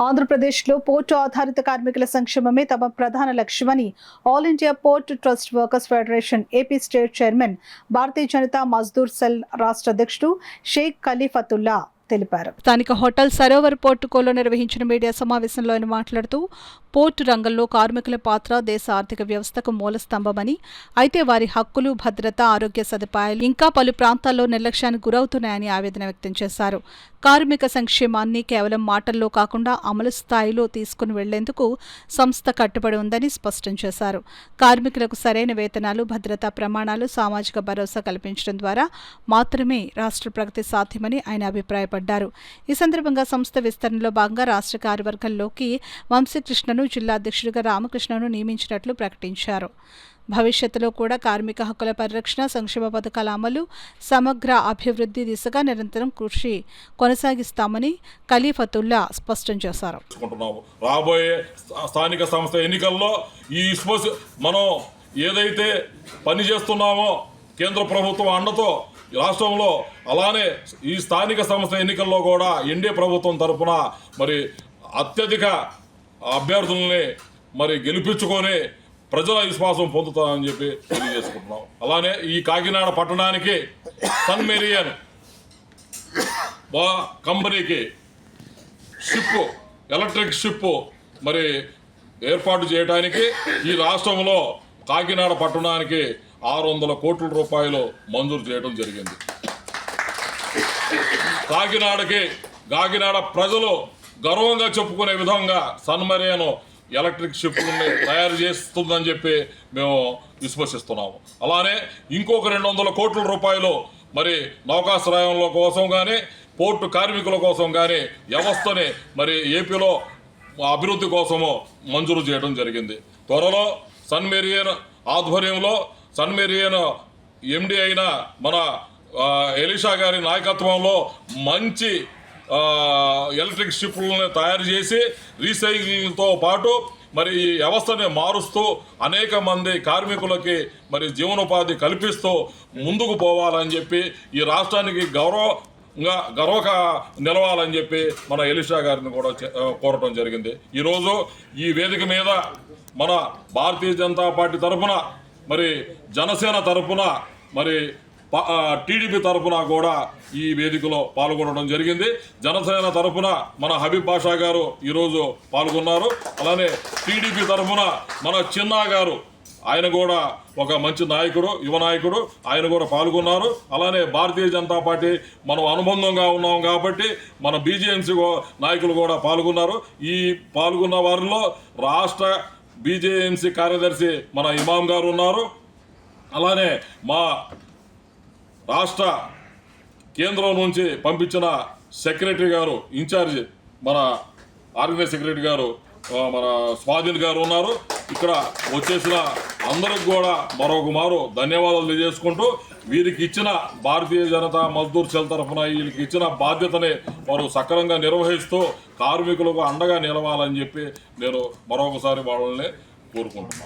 ఆంధ్రప్రదేశ్లో పోర్టు ఆధారిత కార్మికుల సంక్షేమమే తమ ప్రధాన లక్ష్యమని All India Port Trust Workers Federation AP state chairman Bharatiya Janata Mazdoor cell రాష్ట్ర అధ్యక్షుడు షేక్ ఖలీఫతుల్లా తెలిపారు. స్థానిక హోటల్ సరోవర్ పోర్టుకోలో నిర్వహించిన మీడియా సమావేశంలో ఆయన మాట్లాడుతూ పోర్టు రంగంలో కార్మికుల పాత్ర దేశ ఆర్థిక వ్యవస్థకు మూలస్తంభమని, అయితే వారి హక్కులు, భద్రత, ఆరోగ్య సదుపాయాలు ఇంకా పలు ప్రాంతాల్లో నిర్లక్ష్యానికి గురవుతున్నాయని ఆవేదన వ్యక్తం చేశారు. కార్మిక సంక్షేమాన్ని కేవలం మాటల్లో కాకుండా అమలు స్థాయిలో తీసుకుని వెళ్లేందుకు సంస్థ కట్టుబడి ఉందని స్పష్టం చేశారు. కార్మికులకు సరైన వేతనాలు, భద్రతా ప్రమాణాలు, సామాజిక భరోసా కల్పించడం ద్వారా మాత్రమే రాష్ట్ర ప్రగతి సాధ్యమని ఆయన అభిప్రాయపడ్డారు. ఈ సందర్భంగా సంస్థ విస్తరణలో భాగంగా రాష్ట్ర కార్యవర్గంలోకి వంశీకృష్ణను, జిల్లా అధ్యక్షుడిగా రామకృష్ణను నియమించినట్లు ప్రకటించారు. భవిష్యత్తులో కూడా కార్మిక హక్కుల పరిరక్షణ, సంక్షేమ పథకాల అమలు, సమగ్ర అభివృద్ధి దిశగా నిరంతరం కృషి కొనసాగిస్తామని ఖలీఫతుల్లా స్పష్టం చేశారు. రాబోయే స్థానిక సంస్థ ఎన్నికల్లో ఈ మనం ఏదైతే పని చేస్తున్నామో కేంద్ర ప్రభుత్వం అండతో రాష్ట్రంలో, అలానే ఈ స్థానిక సంస్థ ఎన్నికల్లో కూడా ఎన్డీఏ ప్రభుత్వం తరఫున మరి అత్యధిక అభ్యర్థుల్ని మరి గెలిపించుకొని ప్రజల విశ్వాసం పొందుతామని చెప్పి తెలియజేసుకుంటున్నాం. అలానే ఈ కాకినాడ పట్టణానికి సన్ మెరియన్ కంపెనీకి షిప్, ఎలక్ట్రిక్ షిప్ మరి ఏర్పాటు చేయడానికి ఈ రాష్ట్రంలో కాకినాడ పట్టణానికి 600 కోట్ల రూపాయలు మంజూరు చేయడం జరిగింది. కాకినాడ ప్రజలు గర్వంగా చెప్పుకునే విధంగా సన్ మెరియన్ ఎలక్ట్రిక్ షిప్లని తయారు చేస్తుందని చెప్పి మేము విశ్వసిస్తున్నాము. అలానే ఇంకొక 200 కోట్ల రూపాయలు మరి నౌకాశ్రయంలో కోసం కానీ, పోర్టు కార్మికుల కోసం కానీ వ్యవస్థని మరి ఏపీలో అభివృద్ధి కోసము మంజూరు చేయడం జరిగింది. త్వరలో సన్ మెరియన్ ఆధ్వర్యంలో సన్ మెరియన్ ఎండి అయిన మన ఎలీషా గారి నాయకత్వంలో మంచి ఎలక్ట్రిక్ షిప్లను తయారు చేసి రీసైక్లింగ్తో పాటు మరి ఈ వ్యవస్థని మారుస్తూ అనేక మంది కార్మికులకి మరి జీవనోపాధి కల్పిస్తూ ముందుకు పోవాలని చెప్పి, ఈ రాష్ట్రానికి గర్వక నిలవాలని చెప్పి మన ఎలీషా గారిని కూడా కోరటం జరిగింది. ఈరోజు ఈ వేదిక మీద మన భారతీయ జనతా పార్టీ తరఫున, మరి జనసేన తరఫున, మరి టీడీపీ తరఫున కూడా ఈ వేదికలో పాల్గొనడం జరిగింది. జనసేన తరఫున మన హబీబ్ బాషా గారు ఈరోజు పాల్గొన్నారు. అలానే టీడీపీ తరఫున మన చిన్నా గారు, ఆయన కూడా ఒక మంచి నాయకుడు, యువ నాయకుడు, ఆయన కూడా పాల్గొన్నారు. అలానే భారతీయ జనతా పార్టీ మనం అనుబంధంగా ఉన్నాం కాబట్టి మన బీజేఎంసీ నాయకులు కూడా పాల్గొన్నారు. ఈ పాల్గొన్న వారిలో రాష్ట్ర బీజేఎంసీ కార్యదర్శి మన ఇమాం గారు ఉన్నారు. అలానే మా రాష్ట్ర కేంద్రం నుంచి పంపించిన సెక్రటరీ గారు, ఇన్ఛార్జ్ మన ఆర్గనైజ్ సెక్రటరీ గారు మన స్వాధీన్ గారు ఉన్నారు. ఇక్కడ వచ్చేసిన అందరికి కూడా మరొక మారు ధన్యవాదాలు తెలియజేసుకుంటూ, వీరికి ఇచ్చిన భారతీయ జనతా మజ్దూర్ సెల్ తరఫున వీళ్ళకి ఇచ్చిన బాధ్యతని వారు సక్రమంగా నిర్వహిస్తూ కార్మికులకు అండగా నిలవాలని చెప్పి నేను మరొకసారి వాళ్ళని కోరుకుంటున్నాను.